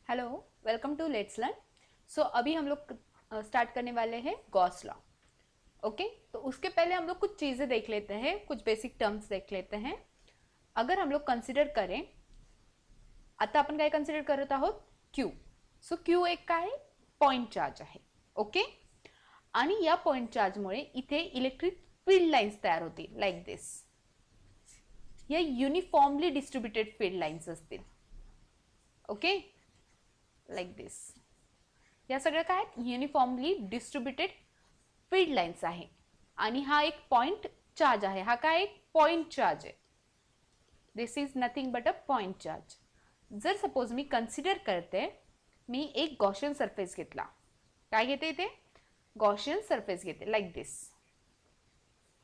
Hello, welcome to let's learn. So अभी हम लोग स्टार्ट करने वाले हैं गॉस लॉ। ओके, तो उसके पहले हम लोग कुछ चीज़ें देख लेते हैं, कुछ बेसिक टर्म्स देख लेते हैं। अगर हम लोग कन्सिडर करें, आता आपण काय कन्सिडर करत आहोत, क्यू. सो क्यू एक काय पॉइंट चार्ज आहे. ओके, आणि या पॉइंट चार्जमुळे इथे इलेक्ट्रिक फील्ड लाईन्स तयार होतील लाईक दिस. या युनिफॉर्मली डिस्ट्रीब्युटेड फील्ड लाईन्स असतील. ओके, लाईक दिस. या सगळ्या काय युनिफॉर्मली डिस्ट्रीब्युटेड फील्ड लाईन्स आहे. आणि हा एक पॉइंट चार्ज आहे. हा काय एक पॉइंट चार्ज आहे. This is nothing but a point charge. जर सपोज मी कन्सिडर करते, मी एक गॉशियन सरफेस घेतला. काय घेते इथे? गॉशियन सरफेस घेते like this.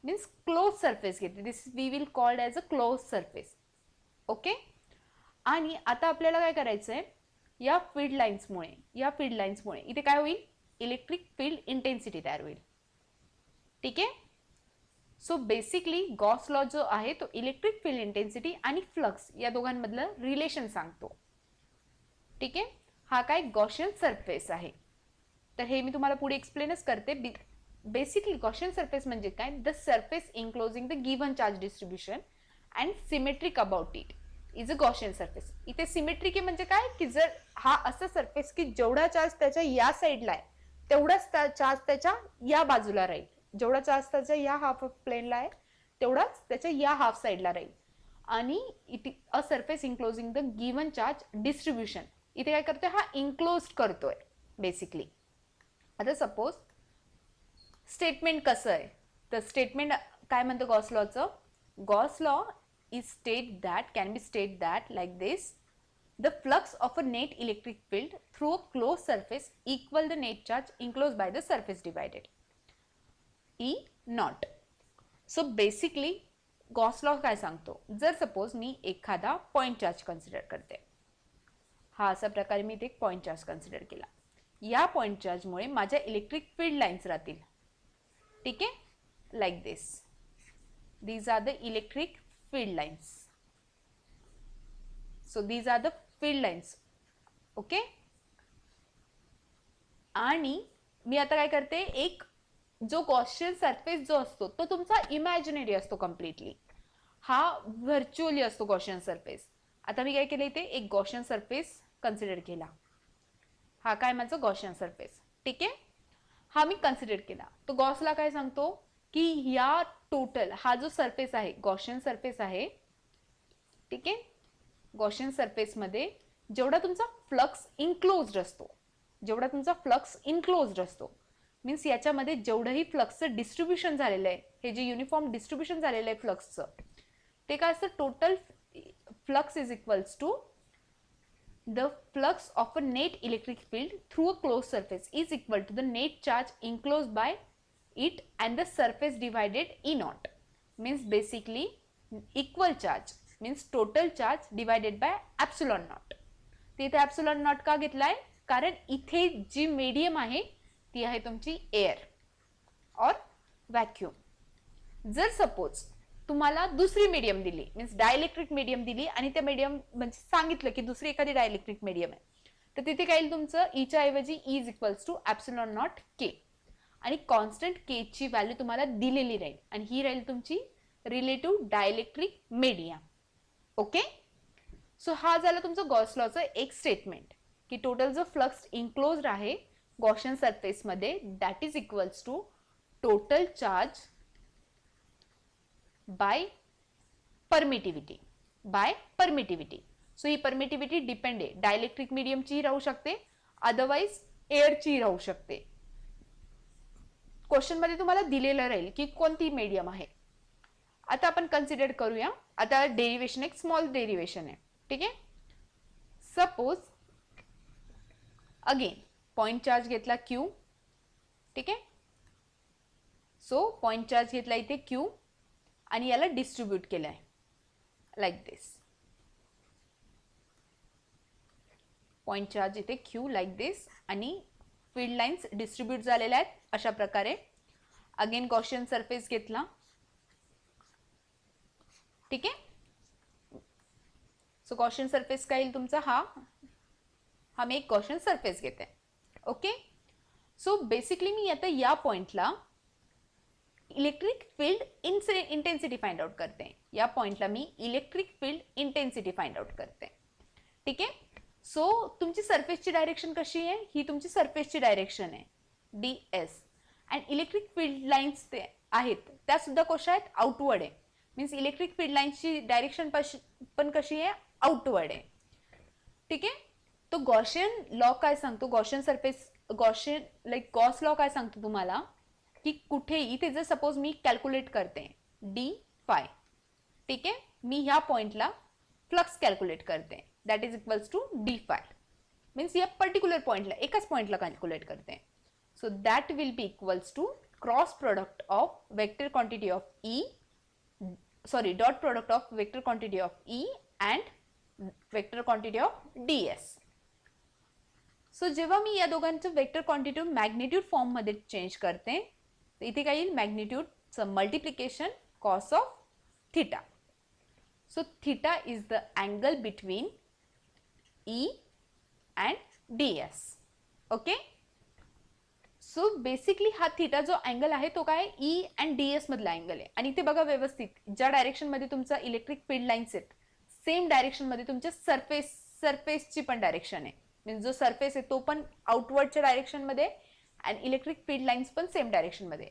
Means close surface घेते. This we will called as a close surface. Okay, आणि आता आपल्याला काय करायचं आहे, या फील्ड लाईन्समुळे इथे काय होईल, इलेक्ट्रिक फील्ड इंटेन्सिटी तयार होईल. ठीक आहे. सो बेसिकली गॉस लॉ जो आहे तो इलेक्ट्रिक फील्ड इंटेन्सिटी आणि फ्लक्स या दोघांमधलं रिलेशन सांगतो. ठीक आहे. हा काय गॉशियन सरफेस आहे. तर हे मी तुम्हाला पुढे एक्सप्लेनच करते. बेसिकली गॉशियन सरफेस म्हणजे काय, the surface enclosing the given charge distribution and symmetric about it is a Gaussian surface. इथे सिमेट्रिक म्हणजे काय की जर हा असा सरफेस की जेवढा चार्ज त्याच्या या साईडला आहे तेवढाच चार्ज त्याच्या या बाजूला राहील. जेवढा चार्ज त्याच्या या हाफ प्लेनला आहे तेवढाच त्याच्या या हाफ साईडला राहील. आणि इथे a surface enclosing the given charge distribution, इथे काय करतोय, हा इन्क्लोज करतोय बेसिकली. आता सपोज स्टेटमेंट कसं आहे, तर स्टेटमेंट काय म्हणतं गॉस लॉचं, Gauss law is can be state that like this: the flux of a net electric field through a closed surface equal the net charge enclosed by the surface divided E naught. So basically Gauss law काय सांगतो, जर suppose मी एखादा point charge consider करते, हा असा प्रकारे मी इथे एक पॉइंट चार्ज कन्सिडर केला. या पॉइंट चार्जमुळे माझ्या इलेक्ट्रिक फील्ड लाईन्स राहतील. ठीक आहे, like this. These are the electric field lines. So these are the field lines. Okay, आणि मी आता काय करते, एक जो गॉशियन सरफेस जो असतो तो तुमचा इमॅजिनरी असतो कम्प्लिटली. हा व्हर्च्युअली असतो गॉशियन सरफेस. आता मी काय केलं, इथे एक गॉशियन सरफेस कन्सिडर केला. हा काय माझा गॉशियन सरफेस. ठीक आहे, हा मी कन्सिडर केला. तो गॉसला काय सांगतो की या टोटल हा जो सरफेस आहे गॉशियन सरफेस आहे. ठीक आहे, गॉशियन सरफेसमध्ये जेवढा तुमचा फ्लक्स इन्क्लोज्ड असतो, मीन्स याच्यामध्ये जेवढंही फ्लक्सचं डिस्ट्रीब्युशन झालेलं आहे, हे जे युनिफॉर्म डिस्ट्रीब्युशन झालेलं आहे फ्लक्सचं, ते काय असतं, total flux is equals to the flux of a net electric field through a closed surface is equal to the net charge enclosed by it and the surface divided E naught. Means basically equal charge means total charge divided by epsilon naught. तिथे epsilon naught का घेतलाय, कारण इथे जी medium आहे ती आहे तुमची air और व्हॅक्यूम. जर सपोज तुम्हाला दुसरी मीडियम दिली, मीन्स डायइलेक्ट्रिक मीडियम दिली, आणि त्या मीडियम म्हणजे सांगितलं की दुसरी एखादी डायइलेक्ट्रिक मीडियम आहे, तर तिथे काय येईल तुमचं, ईच्या ऐवजी इज इक्वल्स टू ॲप्सिलॉन नॉट के, आणि कॉन्स्टंट के ची व्हॅल्यू तुम्हाला दिलेली राहील, आणि ही राहील तुमची relative dielectric medium. Okay, so हा झाला तुमचं गॉस लॉचं एक स्टेटमेंट की टोटल जो फ्लक्स इन्क्लोज्ड आहे गॉशियन सरफेसमध्ये that is equals to total charge by permittivity. So ही परमिटिव्हिटी डिपेंड आहे, डायइलेक्ट्रिक मीडियमची राहू शकते, अदरवाइज एअरची राहू शकते. क्वेश्चन मध्ये तुम्हाला दिलेलं राहील की कोणती मीडियम आहे. आता आपण कन्सिडर करूया, आता डेरिवेशन एक स्मॉल डेरिवेशन आहे. ठीक आहे, सपोज अगेन पॉइंट चार्ज घेतला क्यू. ठीक आहे, सो पॉइंट चार्ज घेतला इथे क्यू आणि याला डिस्ट्रीब्यूट केलाय लाईक दिस. पॉइंट चार्ज इथे क्यू लाईक दिस, आणि फील्ड लाईन्स डिस्ट्रीब्यूट झालेल्या आहेत अशा प्रकारे. अगेन गॉशियन सरफेस घेतला. ठीक आहे, सो गॉशियन सरफेस काय येईल तुमचा, हा हा मी एक गॉसियन सरफेस घेते. ओके, सो बेसिकली मी आता या पॉइंटला electric field intensity find out करते. या पॉइंटला मी electric field intensity find out करते. ठीक आहे. सो तुमची सरफेसची डायरेक्शन कशी आहे? ही तुमची सरफेसची डायरेक्शन आहे ds. And electric field lines ते आहेत त्या सुद्धा कशा आहेत? आउटवर्ड आहे. मीन्स इलेक्ट्रिक फील्ड लाईन्सची डायरेक्शन पण कशी आहे? आउटवर्ड आहे. ठीक आहे. तो गॉसियन लॉ काय सांगतो? Gaussian surface Gaussian like Gauss law काय सांगतो तुम्हाला की कुठेही इथे जर सपोज मी कॅल्क्युलेट करते डी फाय. ठीक आहे. मी ह्या पॉइंटला फ्लक्स कॅल्क्युलेट करते that is equals to d phi. Means या पर्टिक्युलर पॉइंटला एकाच पॉइंटला कॅल्क्युलेट करते. So that will be equals to cross product of vector quantity of E dot product of vector quantity of E and vector quantity of ds. So जेव्हा मी या दोघांचं vector quantity magnitude form मध्ये change करते इथे काय येईल? मॅग्निट्यूडचं multiplication cos of theta. So theta is the angle between E and ds. Okay, so basically हा थिटा जो अँगल आहे तो काय? ई अँड ds मधला अँगल आहे. आणि इथे बघा व्यवस्थित ज्या डायरेक्शन मध्ये तुमचा इलेक्ट्रिक फील्ड लाईन्स आहेत सेम डायरेक्शन मध्ये तुमच्या सरफेसची पण डायरेक्शन आहे. मीन्स जो सरफेस आहे तो पण आउटवर्डच्या डायरेक्शन मध्ये अँड इलेक्ट्रिक फील्ड लाईन्स पण सेम डायरेक्शन मध्ये.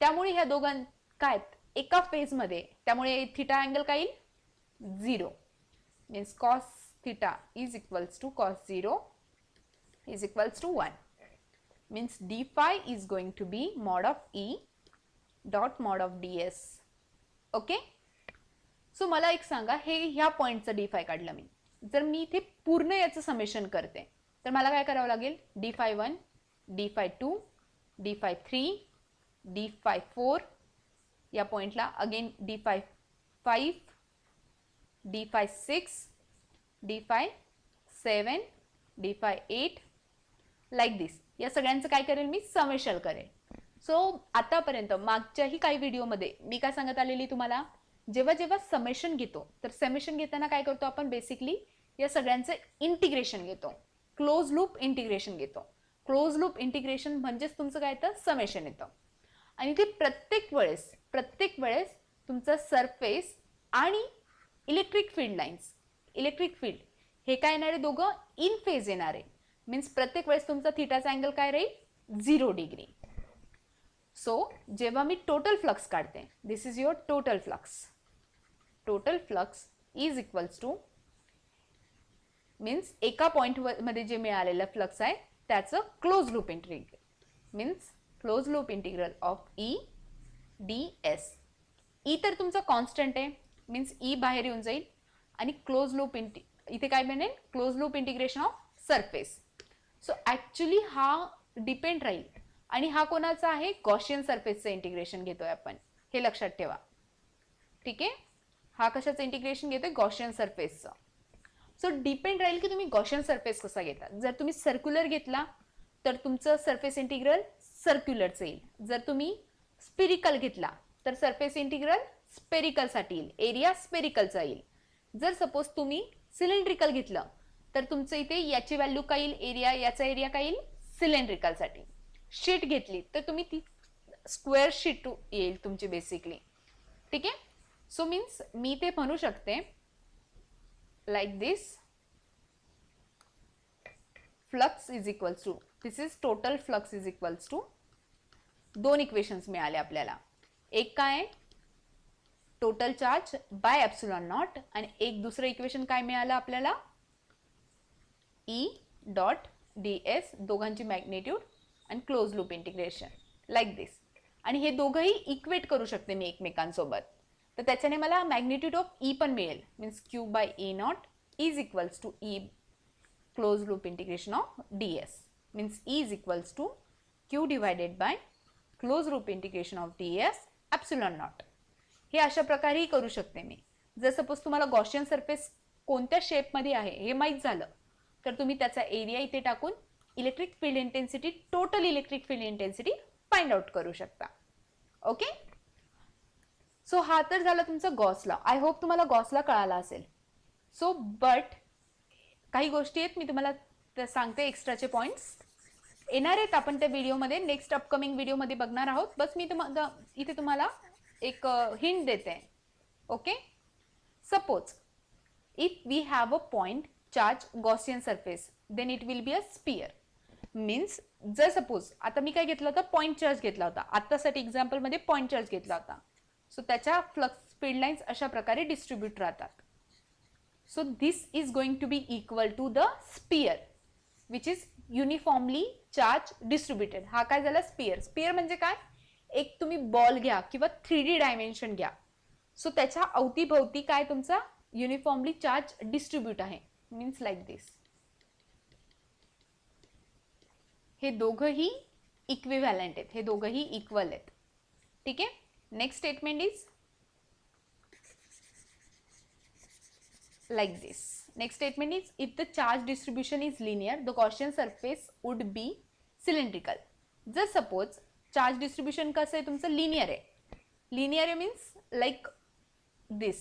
त्यामुळे ह्या दोघां काय एका फेज मध्ये, त्यामुळे थिटा अँगल काय येईल? 0. Means cos theta is equals to cos 0 is equals to 1. Means d phi is going to be mod of E dot mod of ds. Okay, so मला एक सांगा, हे ह्या पॉइंटचं d phi काढलं मी. जर मी इथे पूर्ण याचं समेशन करते तर मला काय करावं लागेल? d phi 1, d phi 2, d phi 3, d phi 4 या पॉइंटला again d phi 5, d phi 6, d phi 7, d phi 8 like दिस. या सगळ्यांचं काय करेल मी? समेशन करेल. सो आतापर्यंत मागच्याही काही व्हिडिओमध्ये मी काय सांगत आलेली तुम्हाला, जेव्हा जेव्हा समेशन घेतो तर समेशन घेताना काय करतो आपण? बेसिकली या सगळ्यांचं इंटिग्रेशन घेतो, क्लोज लूप इंटिग्रेशन घेतो. क्लोज लूप इंटिग्रेशन म्हणजेच तुमचं काय येतं? समेशन येतं. आणि ते प्रत्येक वेळेस तुमचा सरफेस आणि electric field lines, electric field हे काय येणार आहे? दोघं इन फेज येणार आहे. मीन्स प्रत्येक वेळेस तुमचा थिटाचा अँगल काय राहील? 0 डिग्री. सो जेव्हा मी टोटल फ्लक्स काढते, this is your total flux. Total flux is equals to means एका पॉइंट मध्ये जे मिळालेलं फ्लक्स आहे त्याचं close loop integral. Means close loop integral of E ds. E तर तुमचा कॉन्स्टंट आहे, मीन्स ई बाहेर येऊन जाईल आणि क्लोज लूप इथे काय बनेल? Close loop integration of surface. So actually हा डिपेंड राहील. आणि हा कोणाचा आहे? गॉसियन सरफेसचं इंटिग्रेशन घेतोय आपण, हे लक्षात ठेवा. ठीक आहे, हा कशाचं इंटिग्रेशन घेतोय? गॉसियन सरफेसचं. सो डिपेंड राहील की तुम्ही गॉसियन सरफेस कसा घेता. जर तुम्ही सर्क्युलर घेतला तर तुमचं सरफेस इंटिग्रल सर्क्युलरचं येईल. जर तुम्ही स्पेरिकल घेतला तर सरफेस इंटिग्रल स्पेरिकलसाठी येईल, एरिया स्पेरिकलचा येईल. जर सपोज तुम्ही सिलेंड्रिकल घेतलं तर तुमचं इथे याची व्हॅल्यू काय येईल? एरिया, याचा एरिया काय येईल? सिलेंड्रिकलसाठी. शीट घेतली तर तुम्ही ती स्क्वेअर शीट येईल तुमची बेसिकली. ठीक आहे. सो मीन्स मी ते म्हणू शकते like this, flux is equals to, this is total flux is equals to, दोन इक्वेशन्स मिळाले आपल्याला. एक काय? Total charge by epsilon naught. आणि एक दुसरं इक्वेशन काय मिळालं आपल्याला? ई डॉट ds, दोघांची मॅग्निट्यूड आणि close loop integration like this. आणि हे दोघंही इक्वेट करू शकते मी एकमेकांसोबत. तर त्याच्याने मला मॅग्निट्यूड ऑफ ई पण मिळेल. Means Q by E naught is equals to E close loop integration of ds. Means E is equals to Q divided by close loop integration of ds epsilon naught. हे अशा प्रकारेही करू शकते मी. जर suppose तुम्हाला Gaussian surface कोणत्या शेपमध्ये आहे हे माहीत झालं तर तुम्ही त्याचा एरिया इथे टाकून electric field intensity, total electric field intensity find out करू शकता. ओके. सो हा तर झाला तुमचा गॉस लॉ. आय होप तुम्हाला गॉस लॉ कळाला असेल. सो बट काही गोष्टी आहेत मी तुम्हाला सांगते एक्स्ट्राचे पॉइंट्स येणार आहेत, आपण त्या व्हिडिओमध्ये नेक्स्ट अपकमिंग व्हिडिओमध्ये बघणार आहोत. बस मी इथे तुम्हाला एक हिंट देते. Okay, suppose if we have a point charge Gaussian surface then it will be a sphere. Means जर सपोज आता मी काय घेतलं होतं, पॉइंट चार्ज घेतला होता, आत्तासाठी एक्झाम्पलमध्ये पॉइंट चार्ज घेतला होता. सो त्याच्या फ्लक्स फील्ड लाईन्स अशा प्रकारे डिस्ट्रीब्यूट राहतात. So this is going to be equal to the sphere which is uniformly charge distributed. हा काय झाला स्पियर. स्पियर म्हणजे काय, एक तुम्ही बॉल घ्या किंवा 3D डायमेन्शन घ्या. सो त्याच्या अवतीभोवती काय तुमचा युनिफॉर्मली चार्ज डिस्ट्रीब्यूट आहे. मीन्स लाईक दिस. हे दोघंही इक्विव्हॅलंट आहेत, हे दोघंही इक्वल आहेत. ठीक आहे. Next statement is like this. Next statement is if the charge distribution is linear the Gaussian surface would be cylindrical. जर सपोज चार्ज डिस्ट्रीब्यूशन कसं आहे तुमचं, लिनियर आहे. लिनियर आहे मीन्स लाईक दिस.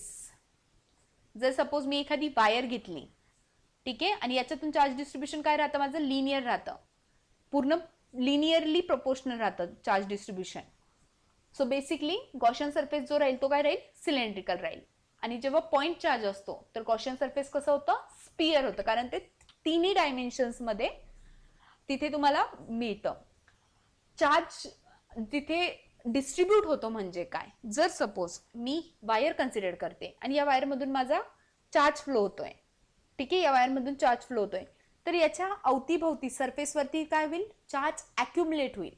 जर सपोज मी एखादी वायर घेतली, ठीक आहे, आणि याच्यातून चार्ज डिस्ट्रीब्यूशन काय राहतं माझं, लिनियर राहतं, पूर्ण लिनियरली प्रोपोर्शनल राहतं charge distribution. So basically Gaussian surface जो राहील तो काय राहील, सिलेंड्रिकल राहील. आणि जेव्हा पॉइंट चार्ज असतो तर गॉसियन सरफेस कसं होतं, स्पियर होतं, कारण ते तिन्ही डायमेन्शन्स मध्ये तिथे तुम्हाला मिळतं. चार्ज तिथे डिस्ट्रीब्यूट होतो म्हणजे काय, जर सपोज मी वायर कन्सिडर करते आणि या वायरमधून माझा चार्ज फ्लो होतोय, ठीक आहे, या वायरमधून चार्ज फ्लो होतोय, तर याच्या अवतीभोवती सरफेसवरती काय होईल, चार्ज ॲक्युमुलेट होईल.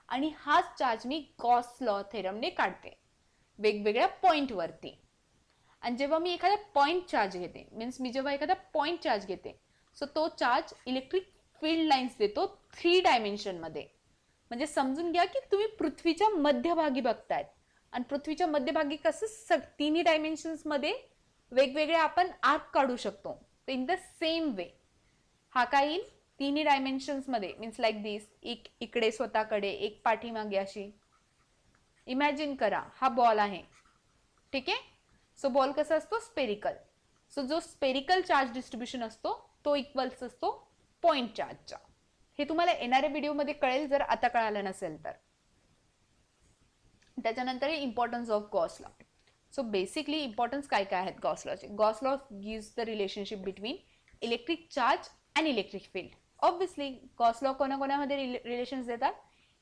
आणि हाच चार्ज मी गॉस लॉ थेरमने काढते वेगवेगळ्या पॉइंटवरती. आणि जेव्हा मी एखादा पॉइंट चार्ज घेते, मीन्स मी जेव्हा एखादा पॉइंट चार्ज घेते, सो तो चार्ज इलेक्ट्रिक फील्ड लाईन्स देतो 3 डायमेन्शनमध्ये. म्हणजे समजून घ्या की तुम्ही पृथ्वीच्या मध्यभागी बघतायत आणि पृथ्वीच्या मध्यभागी कसं तिन्ही डायमेन्शन्समध्ये वेगवेगळे आपण आर्क काढू शकतो. तर इन द सेम वे हा काय येईल, तिन्ही डायमेन्शन्समध्ये मीन्स लाईक दिस. एक इकडे स्वतःकडे, एक पाठीमागे अशी. इमॅजिन करा हा बॉल आहे, ठीक आहे. सो बॉल कसा असतो, स्पेरिकल. सो जो स्पेरिकल चार्ज डिस्ट्रीब्युशन असतो तो इक्वल्स असतो पॉइंट चार्जच्या. हे तुम्हाला येणाऱ्या व्हिडिओमध्ये कळेल जर आता कळालं नसेल तर. त्याच्यानंतर importance of Gauss law. So basically importance काय काय आहेत गॉस लॉचे. Gauss law gives the relationship between electric charge and electric field. Obviously Gauss law कोणाकोणामध्ये रिलेशन्स देतात,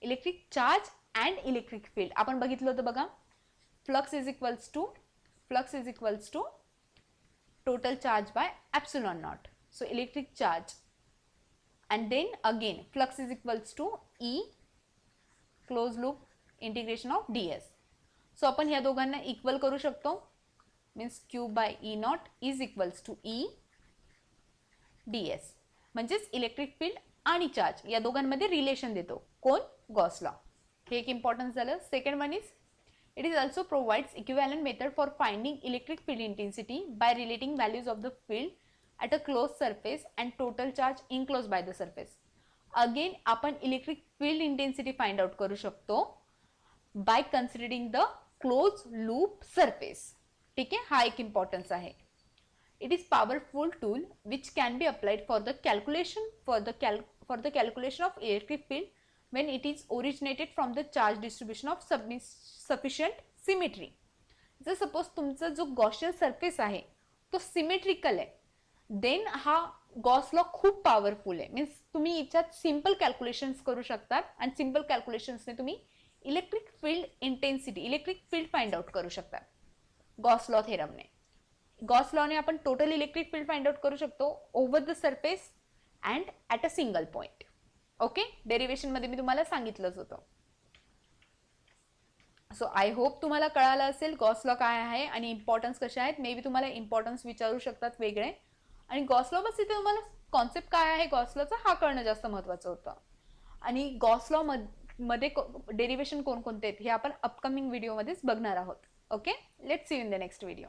electric charge and electric field. आपण बघितलं होतं बघा, flux is equals to total charge by epsilon naught. So electric charge and then again flux is equals to E closed loop integration of ds. So आपण ह्या दोघांना equal करू शकतो, means Q by E naught is equals to E ds. म्हणजेच electric field आणि charge या दोघांमध्ये relation देतो कोण, गॉस लॉ. हे एक इम्पॉर्टन्स झालं. Second one is it is also provides equivalent method for finding electric field intensity by relating values of the field at a closed surface and total charge enclosed by the surface. Again आपण electric field intensity find out करू शकतो by considering the closed loop surface. ठीक आहे, हा एक importance आहे. It is powerful tool which can be applied for the calculation of electric field when it is originated from the charge distribution of sufficient symmetry. जर suppose तुमचा जो Gaussian surface आहे तो सिमेट्रिकल आहे, देन हा Gauss law खूप powerful आहे. Means तुम्ही याच्यात सिंपल कॅल्क्युलेशन्स करू शकतात आणि सिंपल कॅल्क्युलेशन्सने तुम्ही electric field intensity, electric field find out करू शकतात गॉस लॉ थेरमने. गॉस लॉने आपण total electric field find out करू शकतो over the surface and at a single point. Okay, derivation मध्ये मी तुम्हाला सांगितलंच होतं. सो आय होप तुम्हाला कळालं असेल गॉस लॉ काय आहे आणि इम्पॉर्टन्स कशा आहेत. मे बी तुम्हाला इम्पॉर्टन्स विचारू शकतात वेगळे, आणि गॉस लॉ बस इथे तुम्हाला कॉन्सेप्ट काय आहे गॉस लॉचा हा कळणं जास्त महत्त्वाचं होतं. आणि गॉस लॉ मध्ये डेरिवेशन कोणकोणते आहेत हे आपण अपकमिंग व्हिडिओमध्येच बघणार आहोत. Okay, let's see you in the next video.